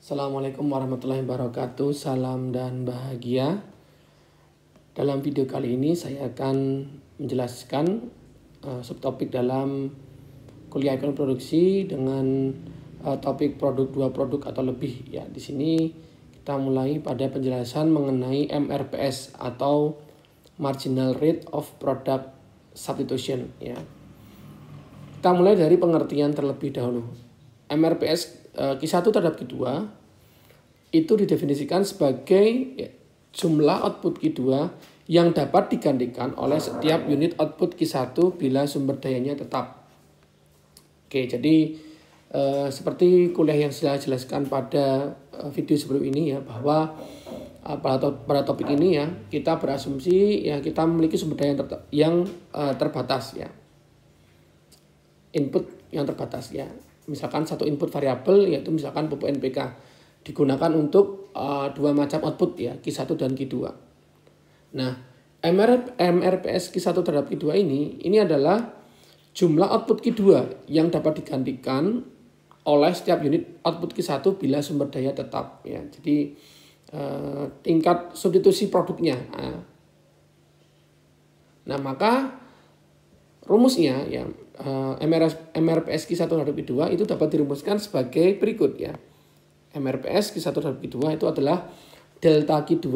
Assalamualaikum warahmatullahi wabarakatuh. Salam dan bahagia. Dalam video kali ini saya akan menjelaskan subtopik dalam kuliah ekonomi produksi dengan topik produk 2 produk atau lebih ya. Di sini kita mulai pada penjelasan mengenai MRPS atau Marginal Rate of Product Substitution ya. Kita mulai dari pengertian terlebih dahulu. MRPS Q1 terhadap Q2 itu didefinisikan sebagai jumlah output Q2 yang dapat digantikan oleh setiap unit output Q1 bila sumber dayanya tetap. Oke, jadi seperti kuliah yang saya jelaskan pada video sebelum ini ya, bahwa pada topik ini ya kita berasumsi ya kita memiliki sumber daya yang terbatas ya, input yang terbatas ya. Misalkan satu input variabel yaitu misalkan pupuk NPK digunakan untuk dua macam output ya, Q1 dan Q2. Nah, MRPS Q1 terhadap Q2 ini adalah jumlah output Q2 yang dapat digantikan oleh setiap unit output Q1 bila sumber daya tetap ya. Jadi tingkat substitusi produknya. Nah, maka rumusnya ya MRPS Q1 terhadap Q2 itu dapat dirumuskan sebagai berikut ya. MRPS Q1 terhadap Q2 itu adalah delta Q2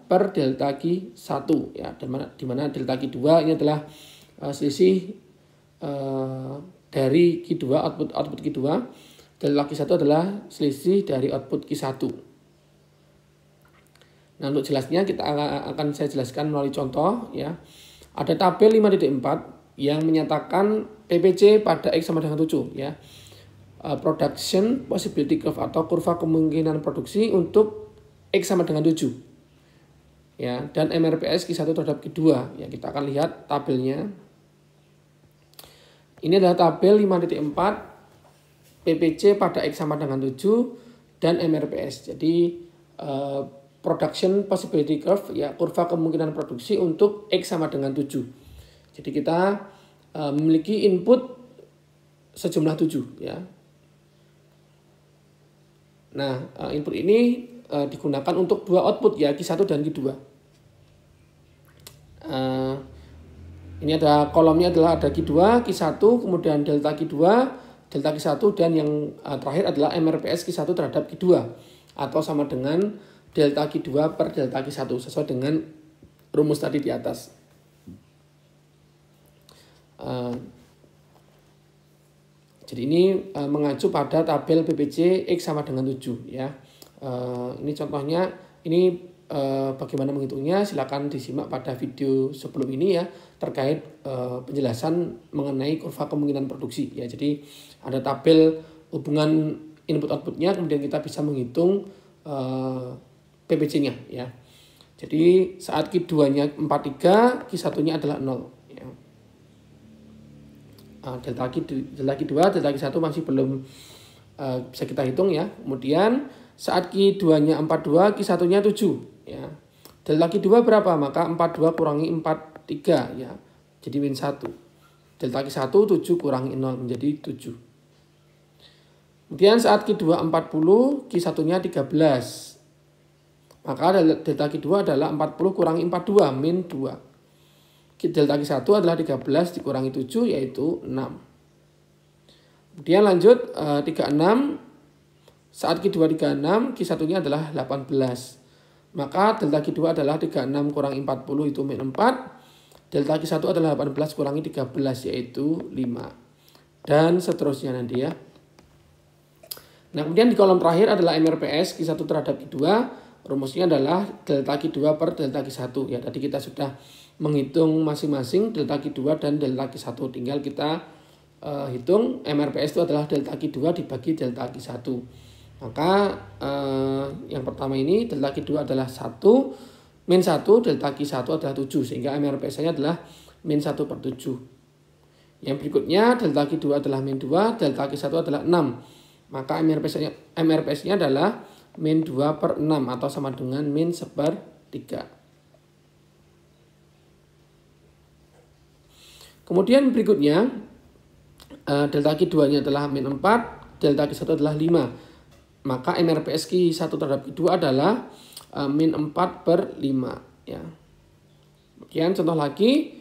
per delta Q1 ya, di mana delta Q2 ini adalah selisih dari Q2 output Q2, delta Q1 adalah selisih dari output Q1. Nah, untuk jelasnya saya jelaskan melalui contoh ya. Ada tabel 5.4 yang menyatakan PPC pada X sama dengan 7 ya. Production possibility curve atau kurva kemungkinan produksi untuk X sama dengan 7. Ya, dan MRPS Q1 terhadap Q2 ya, kita akan lihat tabelnya. Ini adalah tabel 5.4 PPC pada X sama dengan 7 dan MRPS. Jadi production possibility curve ya, kurva kemungkinan produksi untuk X sama dengan 7. Jadi kita memiliki input sejumlah 7 ya. Nah, input ini digunakan untuk dua output ya, Q1 dan Q2. Ini ada kolomnya adalah ada Q2, Q1, kemudian delta Q2, delta Q1, dan yang terakhir adalah MRPS Q1 terhadap Q2 atau sama dengan delta Q2 per delta Q1 sesuai dengan rumus tadi di atas. Jadi ini mengacu pada tabel PPC X sama dengan 7 ya. Ini contohnya, ini bagaimana menghitungnya silakan disimak pada video sebelum ini ya, terkait penjelasan mengenai kurva kemungkinan produksi ya. Jadi ada tabel hubungan input outputnya, kemudian kita bisa menghitung PPC-nya ya. Jadi saat Q2-nya 43, Q1-nya adalah 0 ya. Delta Q2, delta Q1 masih belum bisa kita hitung ya. Kemudian saat Q2-nya 42, Q1-nya 7 ya. Delta Q2 berapa? Maka 42 kurangi 43 ya. Jadi min 1. Delta Q1 7 kurangi 0 menjadi 7. Kemudian saat Q2 40, Q1-nya 13. Maka delta Q2 adalah 40 kurangi 42 min 2. Delta Q1 adalah 13 dikurangi 7 yaitu 6. Kemudian lanjut 36. Saat Q2 36, Q1-nya adalah 18. Maka delta Q2 adalah 36 kurangi 40 itu min 4. Delta Q1 adalah 18 kurangi 13 yaitu 5. Dan seterusnya nanti ya. Nah, kemudian di kolom terakhir adalah MRPS Q1 terhadap Q2. Rumusnya adalah delta Q2 per delta Q1 ya. Tadi kita sudah menghitung masing-masing delta Q2 dan delta Q1. Tinggal kita hitung MRPS itu adalah delta Q2 dibagi delta Q1. Maka yang pertama ini delta Q2 adalah 1 min 1, delta Q1 adalah 7, sehingga MRPS-nya adalah min 1 per 7. Yang berikutnya delta Q2 adalah min 2, delta Q1 adalah 6. Maka MRPS-nya adalah min 2 per 6 atau sama dengan min 1/3. Kemudian berikutnya delta Q2-nya adalah min 4, delta Q1 adalah 5. maka MRPS Q1 terhadap Q2 adalah min 4/5 ya. Kemudian contoh lagi,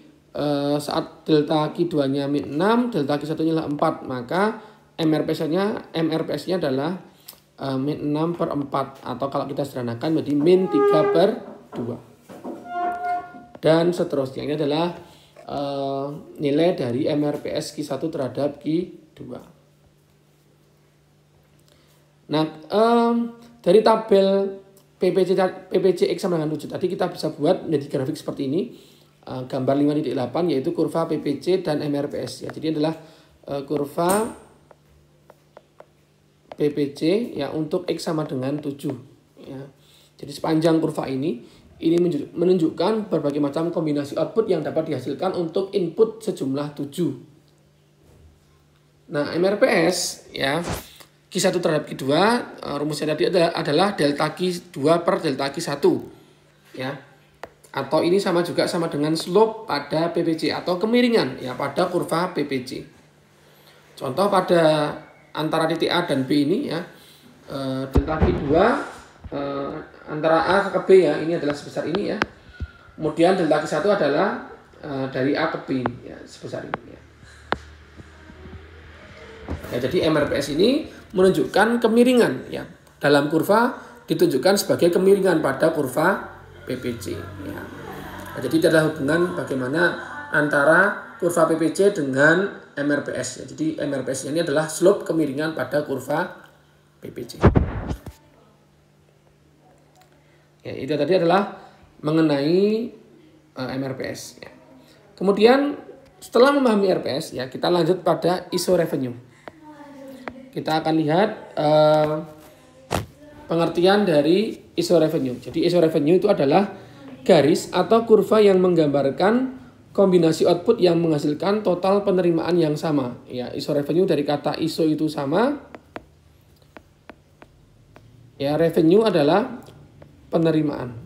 saat delta Q2-nya min 6, delta Q1-nya adalah 4, maka MRPS-nya adalah min 6/4, atau kalau kita sederhanakan berarti min 3/2. Dan seterusnya, ini adalah nilai dari MRPS Q1 terhadap Q2. Nah, dari tabel PPC X sama dengan 7 tadi kita bisa buat menjadi grafik seperti ini. Gambar 5.8 yaitu kurva PPC dan MRPS ya. Jadi adalah kurva PPC ya untuk X sama dengan 7 ya. Jadi sepanjang kurva ini menunjukkan berbagai macam kombinasi output yang dapat dihasilkan untuk input sejumlah 7. Nah, MRPS ya Q1 terhadap Q2, rumusnya tadi adalah delta Q2 per delta Q1 ya. Atau ini sama dengan slope pada PPC atau kemiringan ya pada kurva PPC. Contoh pada antara titik A dan B ini ya, delta Q2 antara A ke B ya, ini adalah sebesar ini ya. Kemudian delta Q1 adalah dari A ke B ya, sebesar ini ya. Ya, jadi MRPS ini menunjukkan kemiringan ya. Dalam kurva ditunjukkan sebagai kemiringan pada kurva PPC ya. Nah, jadi itu adalah hubungan bagaimana antara kurva PPC dengan MRPS ya. Jadi MRPS ini adalah slope kemiringan pada kurva PPC. Ya, itu tadi adalah mengenai MRPS ya. Kemudian setelah memahami RPS ya, kita lanjut pada ISO revenue. Kita akan lihat pengertian dari ISO revenue. Jadi ISO revenue itu adalah garis atau kurva yang menggambarkan kombinasi output yang menghasilkan total penerimaan yang sama. Ya, ISO revenue dari kata ISO itu sama. Ya, revenue adalah penerimaan.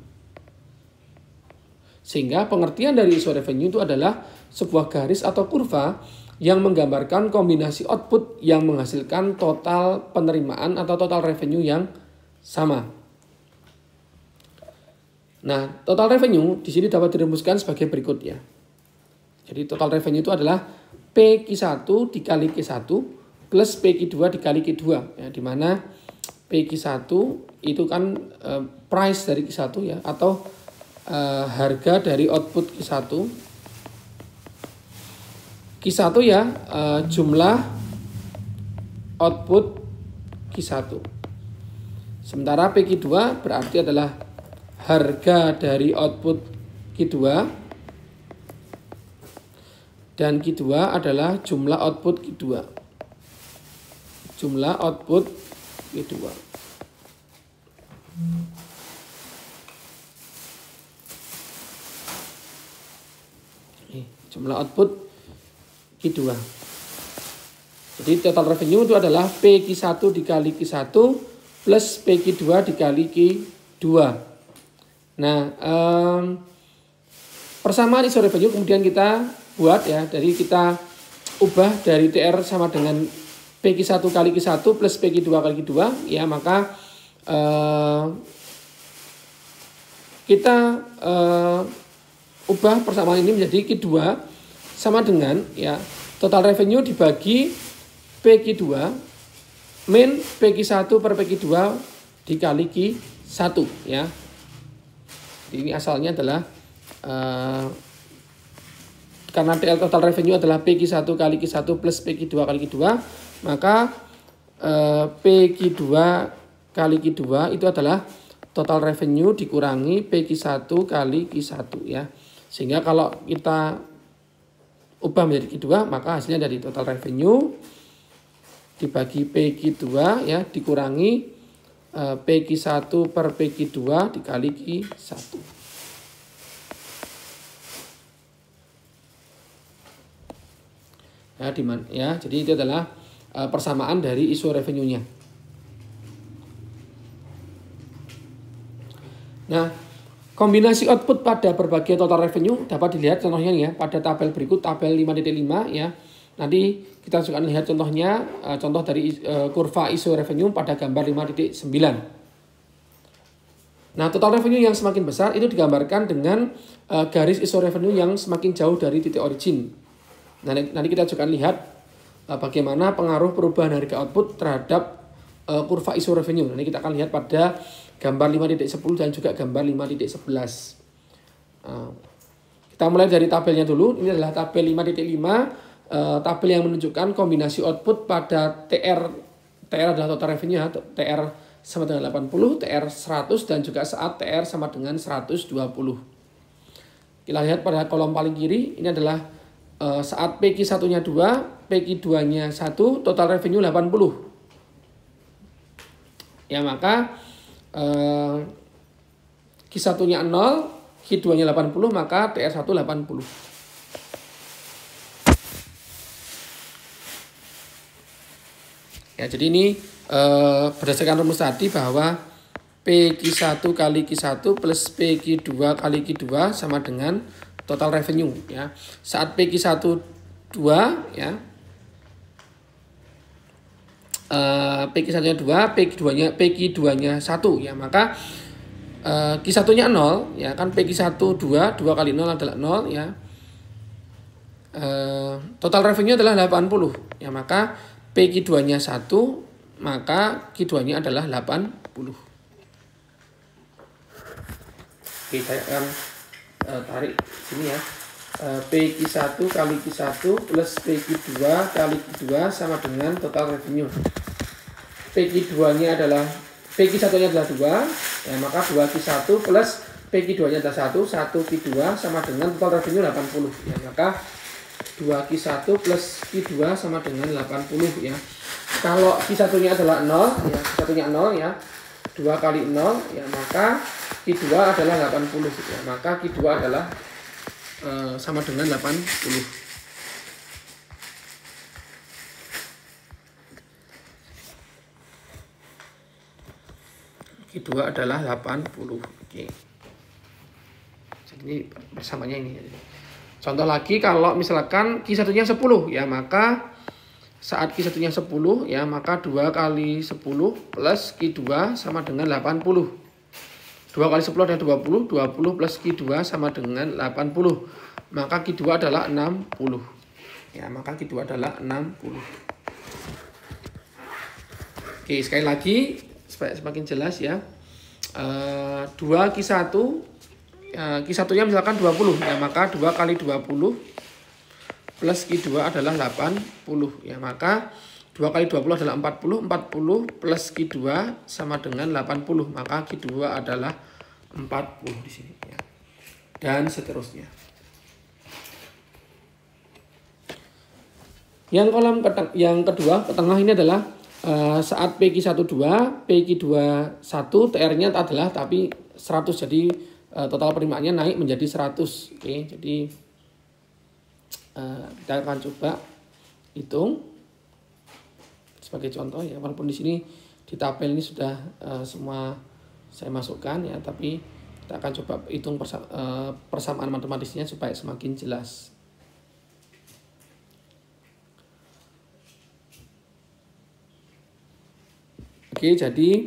Sehingga pengertian dari ISO revenue itu adalah sebuah garis atau kurva yang menggambarkan kombinasi output yang menghasilkan total penerimaan atau total revenue yang sama. Nah, total revenue di sini dapat dirumuskan sebagai berikut ya. Jadi total revenue itu adalah PQ1 dikali Q1 plus PQ2 dikali Q2 ya, di mana PQ1 itu kan price dari Q1 ya, atau harga dari output Q1. Q1 ya jumlah output Q1. Sementara PQ2 berarti adalah harga dari output Q2 dan Q2 adalah jumlah output Q2. Jumlah output Q2. Jumlah output Q2. Jadi total revenue itu adalah PQ1 dikali Q1 plus PQ2 dikali Q2. Nah, persamaan ISO revenue kemudian kita buat ya, dari kita ubah dari TR sama dengan PQ1 kali Q1 plus PQ2 kali Q2 ya, maka kita ubah persamaan ini menjadi Q2 sama dengan ya total revenue dibagi PQ2 min PQ1 per PQ2 dikali Q1 ya. Ini asalnya adalah karena TL total revenue adalah PQ1 kali Q1 plus PQ2 kali Q2, maka PQ2 kali Q2 itu adalah total revenue dikurangi PQ1 kali Q1 ya. Sehingga kalau kita ubah menjadi Q2, maka hasilnya dari total revenue dibagi PQ2 ya dikurangi PQ1 per PQ2 dikali Q1. Ya, dimana ya. Jadi itu adalah persamaan dari ISO revenue-nya. Nah, kombinasi output pada berbagai total revenue dapat dilihat contohnya ya pada tabel berikut, tabel 5.5 ya. Nanti kita akan lihat contohnya, contoh dari kurva ISO revenue pada gambar 5.9. Nah, total revenue yang semakin besar itu digambarkan dengan garis ISO revenue yang semakin jauh dari titik origin. Nah, nanti kita akan lihat bagaimana pengaruh perubahan harga output terhadap kurva ISO revenue. Nanti kita akan lihat pada gambar 5.10 dan juga gambar 5.11. Kita mulai dari tabelnya dulu. Ini adalah tabel 5.5. Tabel yang menunjukkan kombinasi output pada TR adalah total revenue, TR sama dengan 80, TR 100, dan juga saat TR sama dengan 120. Kita lihat pada kolom paling kiri, ini adalah saat PQ 1-nya 2, PQ 2-nya 1, total revenue 80. Ya, maka Q1-nya 0, Q2-nya 80, maka TR1 80. Ya, jadi ini berdasarkan rumus tadi bahwa PQ1 kali Q1 plus PQ2 kali Q2 sama dengan total revenue. Ya. Saat PQ1 2, ya, PQ1-nya 2, PQ2-nya 1, ya, maka Q1-nya 0, ya kan, PQ1 2 kali 0 adalah 0, ya. Total revenue adalah 80, ya, maka PQ2-nya 1, maka Q2-nya adalah 80. Oke, saya akan tarik sini, ya. PQ1 kali Q1 plus PQ2 kali Q2 sama dengan total revenue. PQ1-nya adalah 2, ya, maka 2Q1 plus PQ2-nya adalah 1 Q2 sama dengan total revenue 80, ya, maka 2Q1 plus Q2 sama dengan 80, ya. Kalau Q1-nya adalah 0, ya, Q1-nya 0, ya, 2 kali 0, ya, maka Q2 adalah 80, ya, maka Q2 adalah sama dengan 80. Q2 adalah 80. Oke. Jadi ini persamanya ini. Contoh lagi, kalau misalkan Q1-nya 10, ya, maka saat Q1-nya 10, ya, maka 2 kali 10 plus Q2 sama dengan 80. 2 kali 10 adalah 20, 20 plus Q2 sama dengan 80. Maka Q2 adalah 60. Ya, maka Q2 adalah 60. Oke, sekali lagi supaya semakin jelas, ya. 2Q1, Q1-nya misalkan 20, ya, maka 2 kali 20 plus Q2 adalah 80, ya, maka 2 kali 20 adalah 40, 40 plus Q2 sama dengan 80, maka Q2 adalah 40 di sini, ya. Dan seterusnya. Yang kolom yang kedua ke tengah ini adalah saat PQ12, PQ21 TR-nya adalah tapi 100, jadi total penerimaannya naik menjadi 100. Oke, jadi kita akan coba hitung sebagai contoh, ya, walaupun di sini di tabel ini sudah semua saya masukkan, ya, tapi kita akan coba hitung persamaan matematisnya supaya semakin jelas. Oke, jadi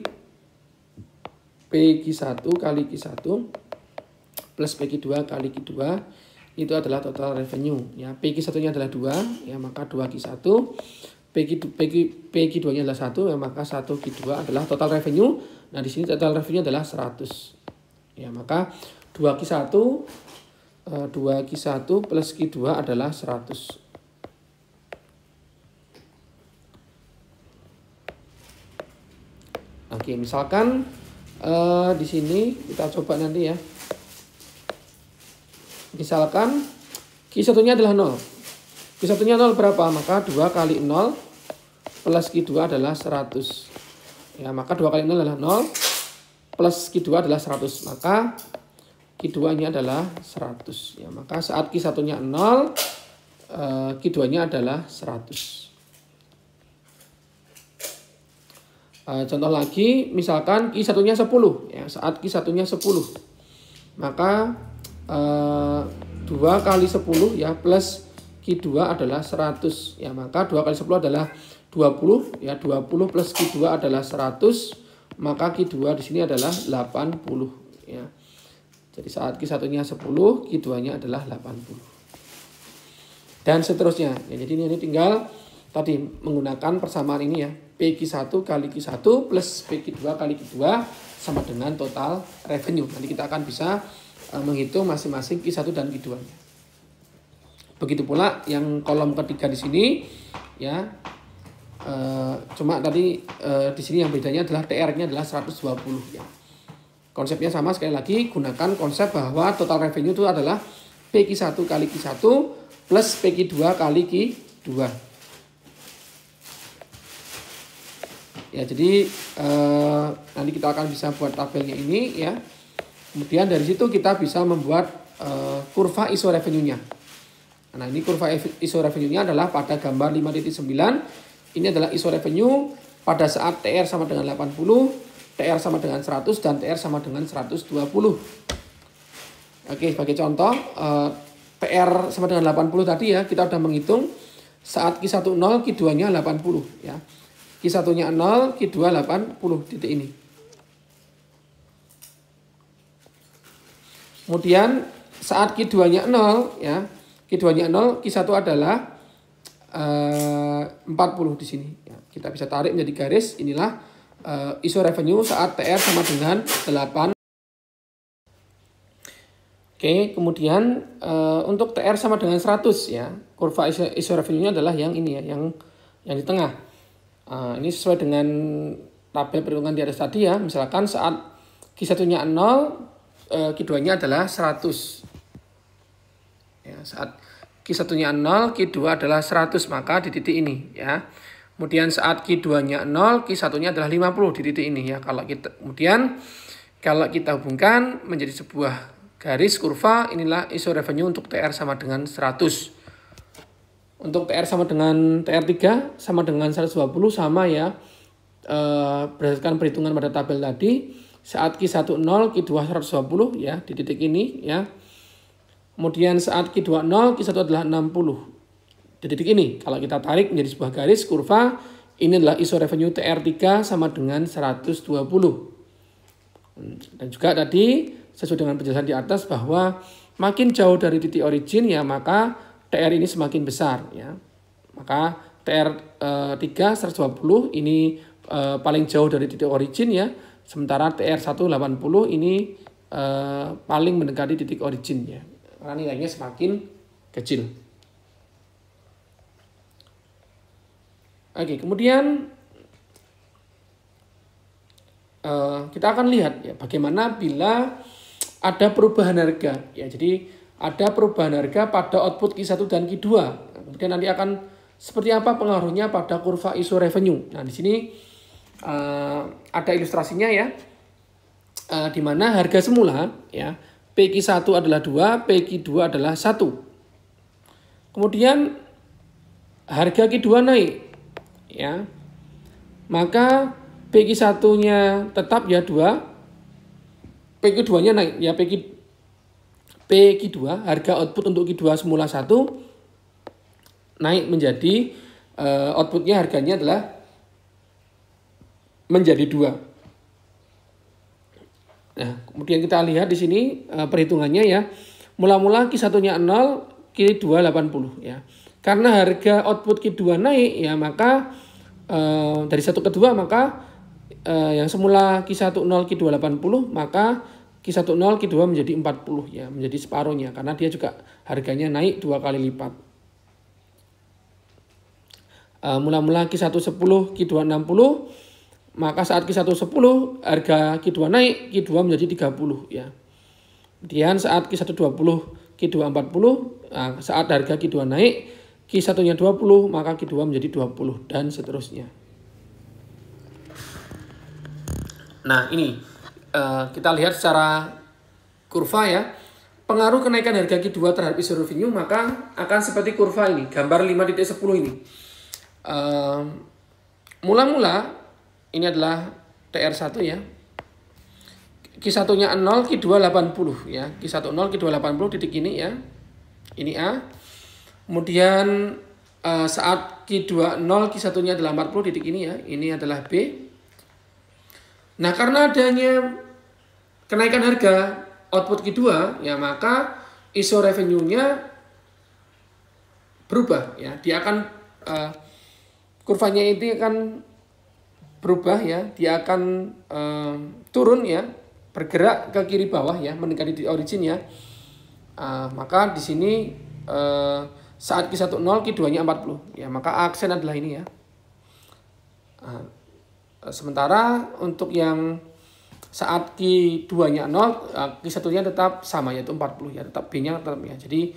PQ1 kali Q1 plus PQ2 kali Q2 itu adalah total revenue, ya. PQ1-nya adalah 2, ya, maka 2Q1, PQ2-nya adalah 1, ya, maka 1Q2 adalah total revenue. Nah, di sini total revenue adalah 100. Ya, maka 2Q1 plus Q2 adalah 100. Oke, misalkan di sini kita coba nanti, ya. Misalkan Q1-nya adalah 0. Q1-nya 0 berapa? Maka 2 kali 0 plus Q2 adalah 100. Ya, maka 2 kali 0 adalah 0 plus Q2 adalah 100. Maka Q2-nya adalah 100. Ya, maka saat Q1-nya 0, Q2-nya adalah 100. Contoh lagi, misalkan Q1-nya 10, ya, saat Q1-nya 10, maka 2 kali 10, ya, plus Q2 adalah 100 ya, maka 2 kali 10 adalah 20 ya, 20 plus Q2 adalah 100, maka Q2 di sini adalah 80 ya. Jadi saat Q1-nya 10, Q2-nya adalah 80. Dan seterusnya. Ya, jadi ini tinggal tadi menggunakan persamaan ini ya. PQ1 kali Q1 plus PQ2 kali Q2 sama dengan total revenue. Nanti kita akan bisa menghitung masing-masing Q1 dan Q2-nya. Begitu pula yang kolom ketiga di sini ya. Cuma tadi di sini yang bedanya adalah TR-nya adalah 120 ya. Konsepnya sama, sekali lagi gunakan konsep bahwa total revenue itu adalah PQ1 kali Q1 plus PQ2 kali Q2. Ya, jadi nanti kita akan bisa buat tabelnya ini ya. Kemudian dari situ kita bisa membuat kurva ISO revenue-nya. Nah, ini kurva ISO revenue-nya adalah pada gambar 5.9. Ini adalah ISO revenue pada saat TR sama dengan 80, TR sama dengan 100, dan TR sama dengan 120. Oke, sebagai contoh, TR sama dengan 80 tadi ya, kita sudah menghitung saat Q1 0, Q2-nya 80 ya. Q1-nya 0, Q2 80 titik ini. Kemudian saat Q2-nya 0 ya, Q2-nya 0, Q1 adalah 40 di sini ya. Kita bisa tarik menjadi garis, inilah ISO revenue saat TR sama dengan 8. Oke, kemudian untuk TR sama dengan 100 ya, kurva ISO revenue-nya adalah yang ini ya, yang di tengah. Ini sesuai dengan tabel perhitungan di atas tadi ya. Misalkan saat Q1-nya 0, Q2-nya adalah 100. Ya, saat Q1-nya 0, Q2 adalah 100, maka di titik ini ya. Kemudian saat Q2-nya 0, Q1-nya adalah 50 di titik ini ya. Kemudian kalau kita hubungkan menjadi sebuah garis kurva, inilah ISO revenue untuk TR sama dengan 100. Untuk TR sama dengan TR3 sama dengan 120 sama ya. Berdasarkan perhitungan pada tabel tadi, saat Q1 0, Q2 120 ya di titik ini ya. Kemudian saat Q2 0, Q1 adalah 60. Di titik ini, kalau kita tarik menjadi sebuah garis kurva, ini adalah ISO revenue TR3 sama dengan 120. Dan juga tadi, sesuai dengan penjelasan di atas bahwa makin jauh dari titik origin ya, maka TR ini semakin besar ya. Maka TR3 120 ini paling jauh dari titik origin ya. Sementara TR1 80 ini paling mendekati titik origin ya. Karena nilainya semakin kecil. Oke, kemudian kita akan lihat ya bagaimana bila ada perubahan harga ya. Jadi ada perubahan harga pada output Q1 dan Q2. Kemudian nanti akan seperti apa pengaruhnya pada kurva ISO revenue. Nah, di sini ada ilustrasinya ya. Di mana harga semula ya, PQ1 adalah 2, PQ2 adalah 1. Kemudian harga Q2 naik ya, maka PQ1-nya tetap ya 2, PQ2-nya naik ya, PQ2 harga output untuk Q2 semula 1 naik menjadi outputnya harganya adalah menjadi 2. Nah, kemudian kita lihat di sini perhitungannya ya. Mula-mula Q1-nya 0, Q2 80 ya. Karena harga output Q2 naik ya, maka dari 1 ke 2 maka yang semula Q1 0 Q2 80 maka Q1 0 Q2 menjadi 40 ya, menjadi separuhnya karena dia juga harganya naik 2 kali lipat. Mula-mula Q1 10 Q2 60, maka saat Q1 10 harga Q2 naik, Q2 menjadi 30 ya. Kemudian saat Q1 20 Q2 40, saat harga Q2 naik, Q1-nya 20, maka Q2 menjadi 20 dan seterusnya. Nah, ini kita lihat secara kurva ya. Pengaruh kenaikan harga Q2 terhadap ISO revenue maka akan seperti kurva ini, gambar 5.10 ini. Mula-mula ini adalah TR1 ya. Q1-nya 0, Q2 80 ya. Q1 0, Q2 80 titik ini ya. Ini A. Kemudian saat Q20 Q1-nya adalah 40 titik ini ya, ini adalah B. Nah, karena adanya kenaikan harga output Q2 ya, maka ISO revenue-nya berubah ya. Dia akan kurvanya ini akan berubah ya, dia akan turun ya, bergerak ke kiri bawah ya, mendekati titik origin ya. Maka di sini saat Q10 Q2-nya 40 ya, maka aksen adalah ini ya. Sementara untuk yang saat Q2-nya 0, Q1-nya tetap sama yaitu 40 ya, tetap B-nya tetap ya. Jadi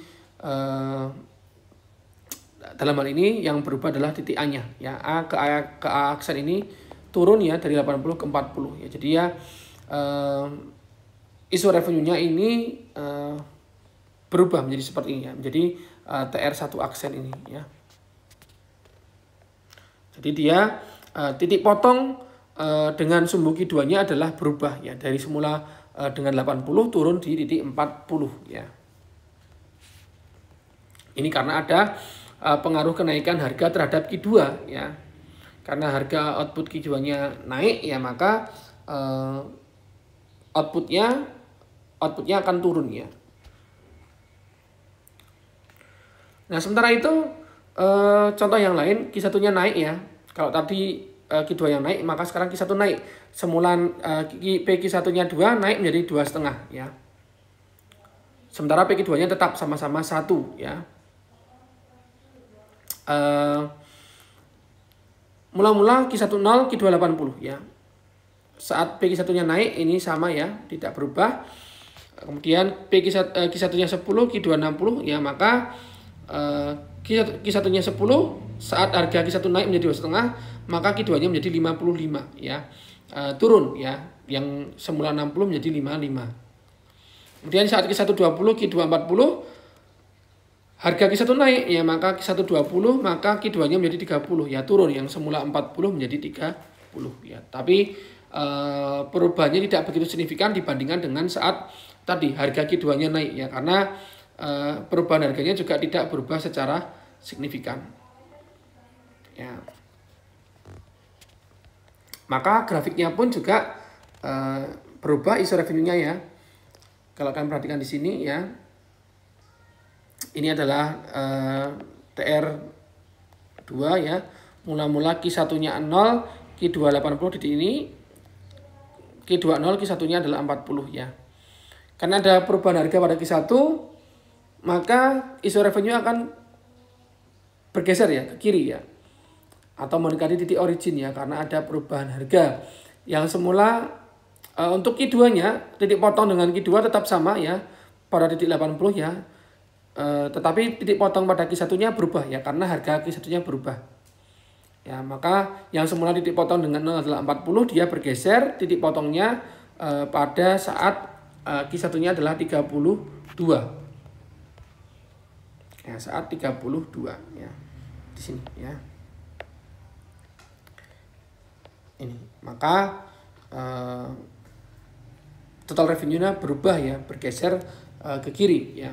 dalam hal ini yang berubah adalah titik A-nya ya. A ke A aksen ini turun ya dari 80 ke 40 ya. Jadi ya ISO revenue-nya ini berubah menjadi seperti ini ya. Menjadi TR1 aksen ini ya. Jadi dia titik potong dengan sumbu Q2-nya adalah berubah ya, dari semula dengan 80 turun di titik 40 ya. Ini karena ada pengaruh kenaikan harga terhadap Q2 ya. Karena harga output Q2-nya naik ya, maka outputnya akan turun ya. Nah, sementara itu contoh yang lain, Q1-nya naik ya. Kalau tadi Q2 yang naik, maka sekarang Q1 naik. Semula PQ1-nya 2 naik menjadi 2,5 ya. Sementara PQ2-nya tetap sama-sama 1 ya. Mula-mula Q10 Q2 80 ya. Saat Q1-nya naik ini sama ya, tidak berubah. Kemudian Q1-nya 10 Q2 60 ya, maka Q1-nya 10 saat harga Q1 naik menjadi 2,5, maka Q2-nya menjadi 55 ya. Turun ya, yang semula 60 menjadi 55. Kemudian saat Q1 20 Q2 40 harga Q1 naik ya, maka Q1 20 maka Q2-nya menjadi 30 ya, turun yang semula 40 menjadi 30 ya. Tapi perubahannya tidak begitu signifikan dibandingkan dengan saat tadi harga Q2-nya naik ya, karena perubahan harganya juga tidak berubah secara signifikan ya. Maka grafiknya pun juga berubah ISO revenue-nya ya. Kalau kalian perhatikan di sini ya, ini adalah TR2 ya. Mula-mula Q1-nya 0, Q2 80 titik ini, Q2 0, Q1-nya adalah 40 ya. Karena ada perubahan harga pada Q1, maka ISO revenue akan bergeser ya ke kiri ya, atau mendekati titik origin ya, karena ada perubahan harga. Yang semula untuk Q2-nya titik potong dengan Q2 tetap sama ya pada titik 80 ya. Tetapi titik potong pada Q1-nya berubah ya, karena harga Q1-nya berubah. Ya, maka yang semula titik potong dengan 0 adalah 40, dia bergeser titik potongnya pada saat Q1-nya adalah 32. Ya, saat 32 ya. Di sini ya. Ini, maka total revenue-nya berubah ya, bergeser ke kiri ya.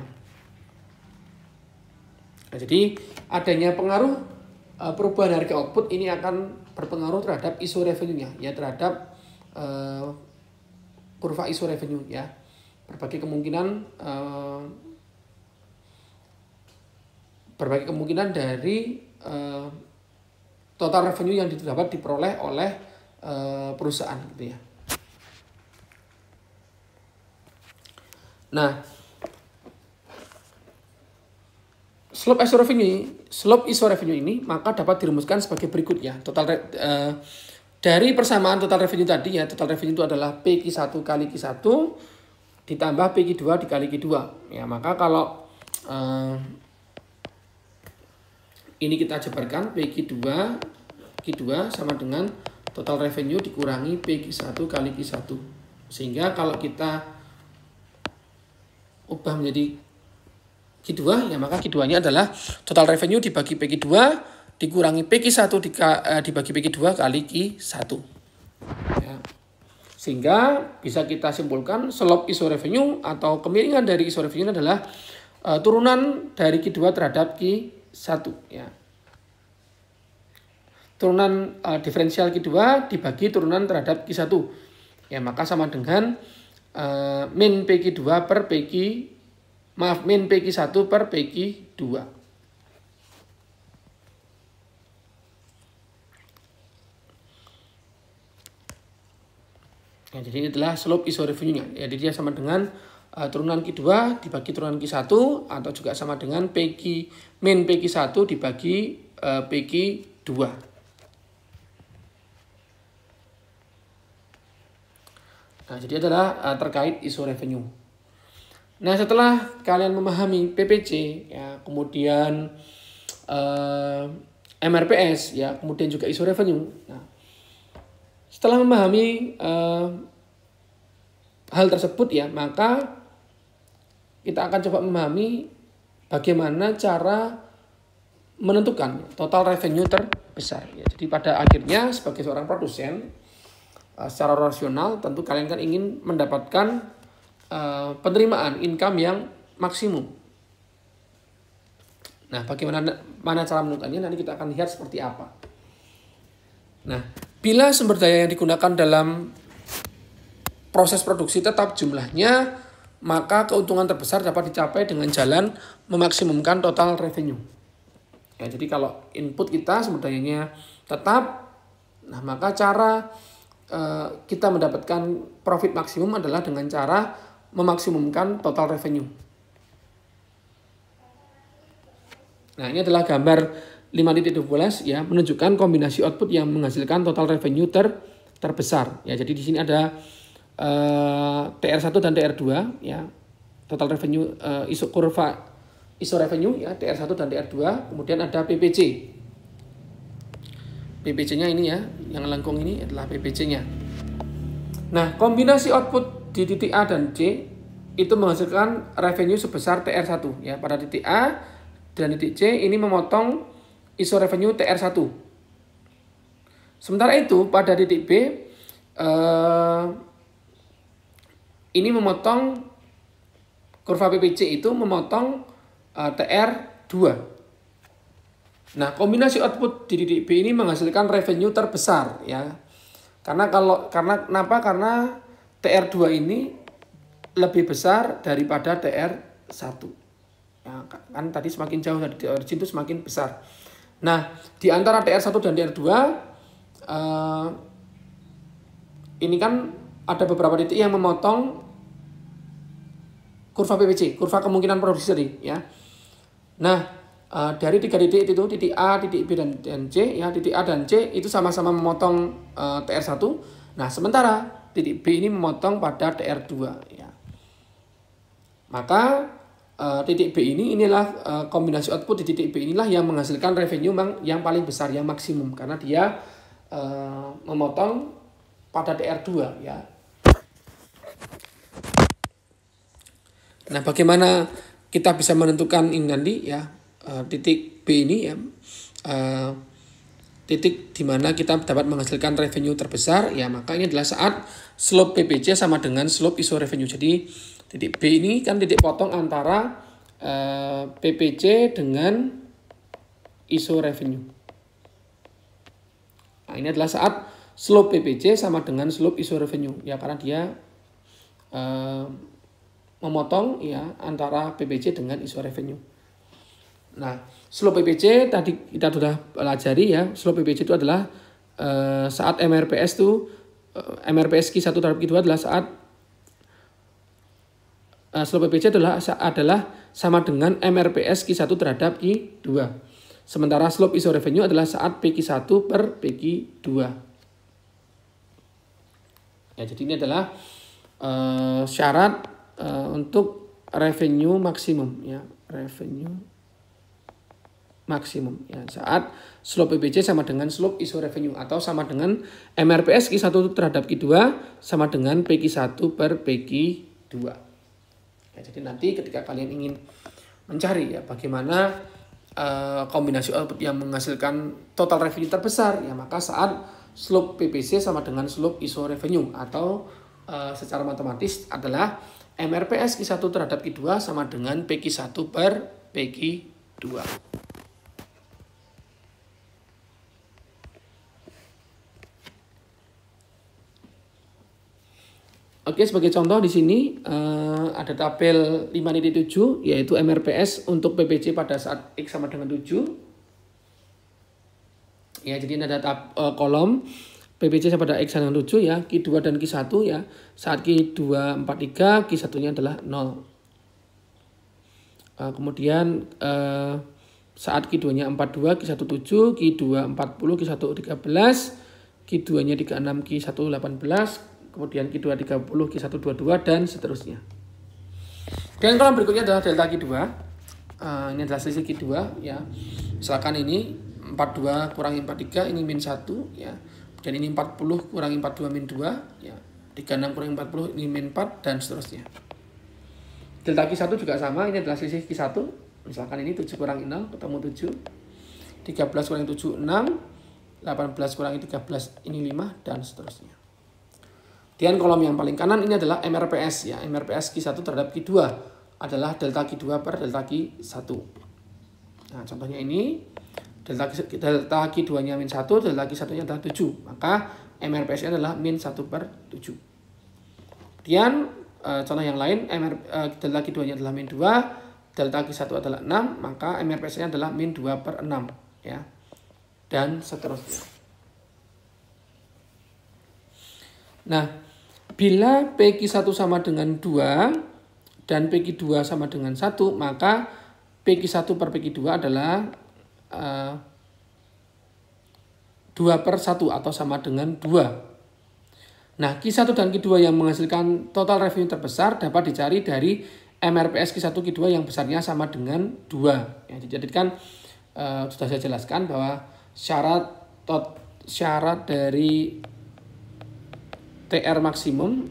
Nah, jadi adanya pengaruh perubahan harga output ini akan berpengaruh terhadap ISO revenue-nya ya, terhadap kurva ISO revenue ya. Berbagai kemungkinan dari total revenue yang dapat diperoleh oleh perusahaan gitu ya. Nah, slope ISO revenue ini maka dapat dirumuskan sebagai berikut ya. Dari persamaan total revenue tadi ya, total revenue itu adalah PQ1 kali Q1 ditambah PQ2 dikali Q2 ya. Maka kalau ini kita jabarkan, PQ2 sama dengan total revenue dikurangi PQ1 kali Q1. Sehingga kalau kita ubah menjadi Q2 ya, maka Q2-nya adalah total revenue dibagi PQ2 dikurangi PQ1 dibagi PQ2 kali Q1 ya. Sehingga bisa kita simpulkan slope ISO revenue atau kemiringan dari ISO revenue adalah turunan dari Q2 terhadap Q1 ya. Turunan diferensial Q2 dibagi turunan terhadap Q1. Ya, maka sama dengan min PQ2 per min PQ1 per PQ2. Ya, jadi ini adalah slope isorevenue-nya. Ya, jadi dia sama dengan turunan Q2 dibagi turunan Q1 atau juga sama dengan min PQ1 dibagi PQ2. Nah, jadi adalah terkait isorevenue. Nah, setelah kalian memahami PPC, ya, kemudian MRPS, ya, kemudian juga isorevenue. Nah, setelah memahami hal tersebut, ya, maka kita akan coba memahami bagaimana cara menentukan total revenue terbesar. Ya, jadi pada akhirnya sebagai seorang produsen, secara rasional tentu kalian kan ingin mendapatkan penerimaan income yang maksimum. Nah, bagaimana cara menentukannya nanti kita akan lihat seperti apa. Nah, bila sumber daya yang digunakan dalam proses produksi tetap jumlahnya, maka keuntungan terbesar dapat dicapai dengan jalan memaksimumkan total revenue. Ya, jadi kalau input kita sumber dayanya tetap, nah maka cara kita mendapatkan profit maksimum adalah dengan cara memaksimumkan total revenue. Nah, ini adalah gambar 5.12 ya, menunjukkan kombinasi output yang menghasilkan total revenue terbesar. Ya, jadi di sini ada TR1 dan TR2 ya. Total revenue kurva iso revenue ya, TR1 dan TR2, kemudian ada PPC. PPC-nya ini ya, yang lengkung ini adalah PPC-nya. Nah, kombinasi output di titik A dan C itu menghasilkan revenue sebesar TR1 ya. Pada titik A dan titik C ini memotong iso revenue TR1. Sementara itu pada titik B ini memotong kurva PPC itu memotong TR2. Nah, kombinasi output di titik B ini menghasilkan revenue terbesar ya. Karena kenapa? Karena TR2 ini lebih besar daripada TR1. Ya, kan tadi semakin jauh dari origin itu semakin besar. Nah, di antara TR1 dan TR2 ini kan ada beberapa titik yang memotong kurva PPC, kurva kemungkinan produksi tadi ya. Nah, dari 3 titik itu, titik A, titik B dan C ya, titik A dan C itu sama-sama memotong TR1. Nah, sementara titik B ini memotong pada TR2 ya. Maka titik B inilah kombinasi output di titik B inilah yang menghasilkan revenue yang paling besar, yang maksimum karena dia memotong pada TR2 ya. Nah, bagaimana kita bisa menentukan ini nanti ya, titik B ini ya, titik di mana kita dapat menghasilkan revenue terbesar ya, maka ini adalah saat slope PPC sama dengan slope iso revenue. Jadi titik B ini kan titik potong antara PPC dengan iso revenue. Nah, ini adalah saat slope PPC sama dengan slope iso revenue ya, karena dia memotong ya antara PPC dengan iso revenue. Nah, slope PPC tadi kita sudah pelajari ya. Slope PPC itu adalah saat MRPS itu MRPS Q1 terhadap Q2 adalah saat slope PPC adalah sama dengan MRPS Q1 terhadap Q2. Sementara slope iso revenue adalah saat PQ1 per PQ2. Ya, jadi ini adalah syarat untuk revenue maksimum ya, revenue maksimum ya, saat slope PPC sama dengan slope iso revenue atau sama dengan MRPS Q1 terhadap Q2 sama dengan PQ1 per PQ2. Ya, jadi nanti ketika kalian ingin mencari ya bagaimana kombinasi output yang menghasilkan total revenue terbesar ya, maka saat slope PPC sama dengan slope iso revenue atau secara matematis adalah MRPS Q1 terhadap Q2 sama dengan PQ1 per PQ2. Oke, sebagai contoh di sini ada tabel 5.7 yaitu MRPS untuk PPC pada saat X sama dengan 7. Ya, jadi ini ada kolom PPC pada X sama dengan 7 ya, Q2 dan Q1 ya. Saat Q2 43, Q1-nya adalah 0. Kemudian saat Q2-nya 42, Q1 7, Q2 40, Q1 13, Q2-nya 36, Q1 18, kemudian Q2 30, Q1 22 dan seterusnya. Dan kolom berikutnya adalah delta Q2. Ini adalah selisih Q2 ya. Misalkan ini 42 kurangi 43 ini min 1 ya. Dan ini 40 kurangi 42 min 2 ya. 36 kurangi 40 ini min 4 dan seterusnya. Delta Q1 juga sama, ini adalah selisih Q1. Misalkan ini 7 kurangi 0 ketemu 7. 13 kurangi 7 6. 18 kurangi 13 ini 5 dan seterusnya. Kemudian kolom yang paling kanan ini adalah MRPS ya. MRPS Q1 terhadap Q2 adalah delta Q2 per delta Q1. Nah, contohnya ini delta Q2-nya min 1, delta Q1-nya adalah 7. Maka MRPS-nya adalah min 1 per 7. Kemudian contoh yang lain, delta Q2-nya adalah min 2, delta Q1 adalah 6, maka MRPS-nya adalah min 2 per 6 ya. Dan seterusnya. Nah, bila PQ1 sama dengan 2 dan PQ2 sama dengan 1, maka PQ1 per PQ2 adalah 2 per 1 atau sama dengan 2. Nah, Q1 dan Q2 yang menghasilkan total revenue terbesar dapat dicari dari MRPS Q1 Q2 yang besarnya sama dengan 2. Ya, jadi kan sudah saya jelaskan bahwa syarat dari TR maksimum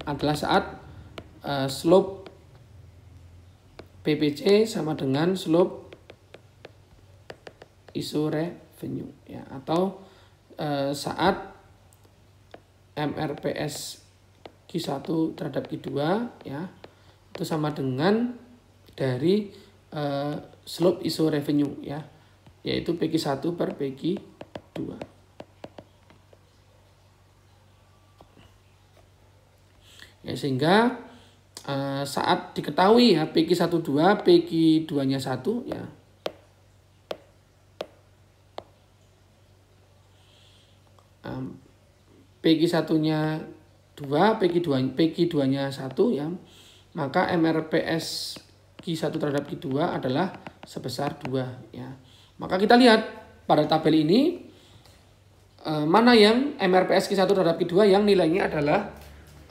adalah saat slope PPC sama dengan slope iso revenue ya, atau saat MRPS Q1 terhadap Q2 ya itu sama dengan dari slope iso revenue ya, yaitu PQ1 per PQ2. Ya, sehingga saat diketahui ya PQ1 2, PQ2-nya 1 ya. PQ1-nya 2, PQ2-nya 1 ya. Maka MRPS Q1 terhadap Q2 adalah sebesar 2 ya. Maka kita lihat pada tabel ini mana yang MRPS Q1 terhadap Q2 yang nilainya adalah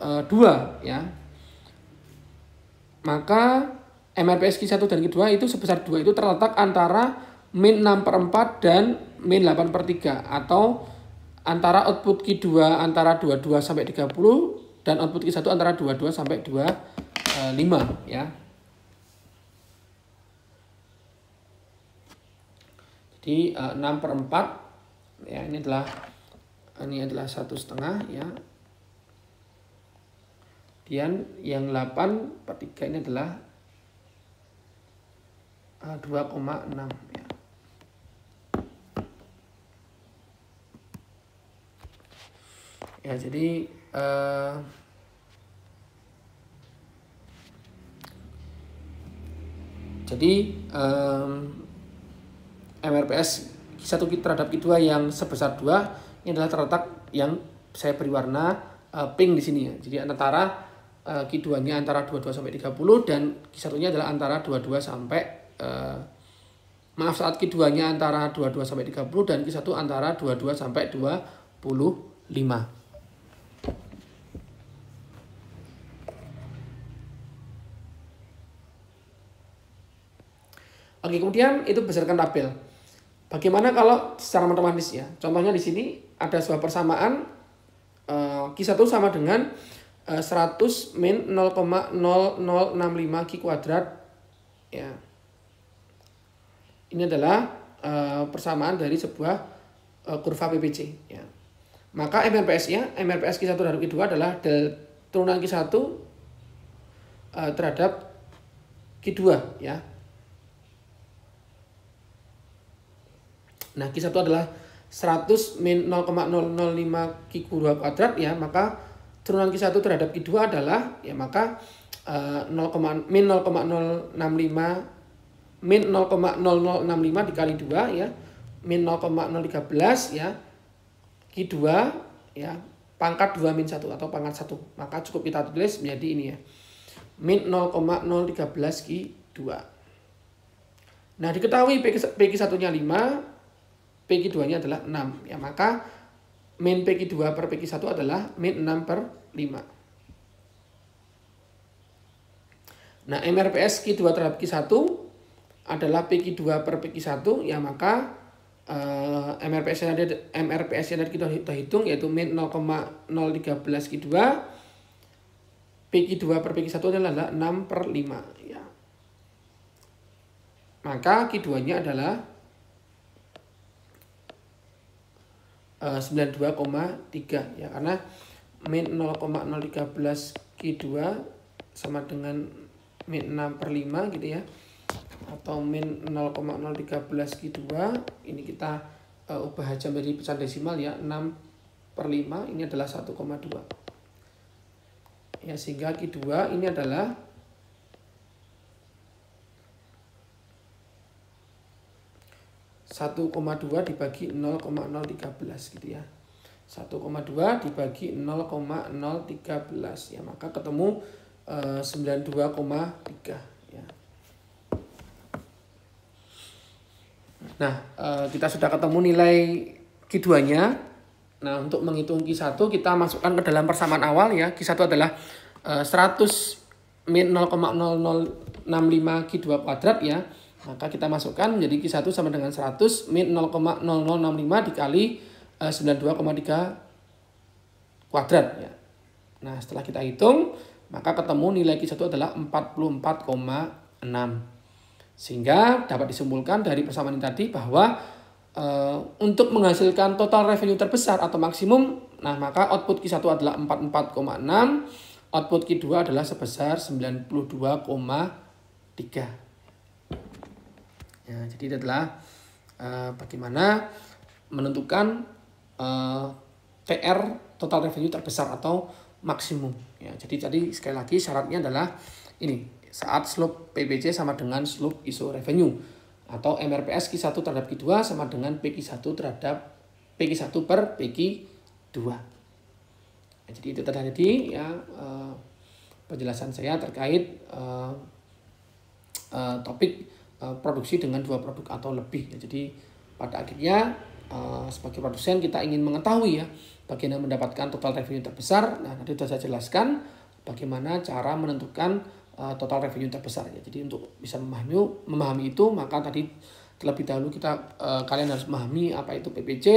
2 ya. Maka MRPS Q1 dan Q2 itu sebesar 2 itu terletak antara min 6 per 4 dan min 8 per 3, atau antara output Q2 antara 22 sampai 30 dan output Q1 antara 22 sampai 25 ya. Jadi 6 per 4 ya, ini adalah 1,5 ya. Kemudian yang 8 per 3 ini adalah 2,6 ya. Ya, jadi MRPS Q1 terhadap Q2 yang sebesar 2 ini adalah terletak yang saya beri warna pink di sini ya. Jadi antara Q2-nya antara 22 sampai 30 dan Q1-nya adalah antara 22 sampai saat Q2-nya antara 22 sampai 30 dan Q1 antara 22 sampai 25. Oke, kemudian itu berdasarkan tabel. Bagaimana kalau secara matematis ya? Contohnya di sini ada sebuah persamaan Q1 sama dengan 100 min 0,0065 Q kuadrat ya. Ini adalah persamaan dari sebuah kurva PPC ya. Maka MRPS Q1 terhadap Q2 adalah turunan Q1 terhadap Q2 ya. Nah, Q1 adalah 100 min 0,005 Q2 kuadrat ya, maka turunan Q1 terhadap Q2 adalah ya maka min 0,065 dikali 2 ya, min 0,013 ya, Q2 ya, pangkat 2 min 1 atau pangkat 1. Maka cukup kita tulis menjadi ini ya, min 0,013 Q2. Nah, diketahui PQ1-nya 5, PQ2-nya adalah 6 ya, maka min PQ2 per PQ1 adalah min 6 per 5. Nah, MRPS Q2 terhadap Q1 adalah PQ2 per PQ1 ya, maka MRPS yang kita hitung yaitu min 0,013 Q2, PQ2 per PQ1 adalah 6 per 5 ya. Maka Q2-nya adalah 92,3 ya, karena min 0,013 Q2 sama dengan min 6 per 5 gitu ya, atau min 0,013 Q2 ini kita ubah aja menjadi pecahan desimal ya, 6 per 5 ini adalah 1,2 ya, sehingga Q2 ini adalah 1,2 dibagi 0,013 gitu ya. 1,2 dibagi 0,013 ya, maka ketemu 92,3 ya. Nah, kita sudah ketemu nilai Q2-nya. Nah, untuk menghitung Q1 kita masukkan ke dalam persamaan awal ya. Q1 adalah 100 min 0,0065 Q2 kuadrat ya. Maka kita masukkan menjadi Q1 sama dengan 100 min 0,0065 dikali 92,3 kuadrat ya. Nah, setelah kita hitung, maka ketemu nilai Q1 adalah 44,6. Sehingga dapat disimpulkan dari persamaan ini tadi bahwa untuk menghasilkan total revenue terbesar atau maksimum, nah maka output Q1 adalah 44,6, output Q2 adalah sebesar 92,3. Ya, jadi itu adalah bagaimana menentukan TR total revenue terbesar atau maksimum. Ya, jadi sekali lagi syaratnya adalah ini, saat slope PBC sama dengan slope ISO revenue, atau MRPS Q1 terhadap Q2 sama dengan PQ1 terhadap PQ1 per PQ2. Ya, jadi itu tadi ya penjelasan saya terkait topik produksi dengan dua produk atau lebih ya. Jadi pada akhirnya sebagai produsen kita ingin mengetahui ya bagaimana mendapatkan total revenue terbesar. Nah, nanti sudah saya jelaskan bagaimana cara menentukan total revenue terbesar ya. Jadi untuk bisa memahami itu, maka tadi terlebih dahulu kalian harus memahami apa itu PPC,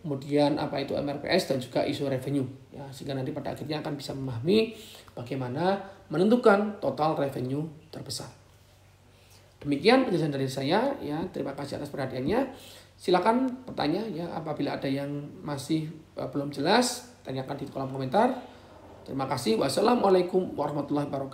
kemudian apa itu MRPS dan juga ISO revenue ya, sehingga nanti pada akhirnya akan bisa memahami bagaimana menentukan total revenue terbesar. Demikian penjelasan dari saya ya. Terima kasih atas perhatiannya. Silakan bertanya ya, apabila ada yang masih belum jelas, tanyakan di kolom komentar. Terima kasih. Wassalamualaikum warahmatullahi wabarakatuh.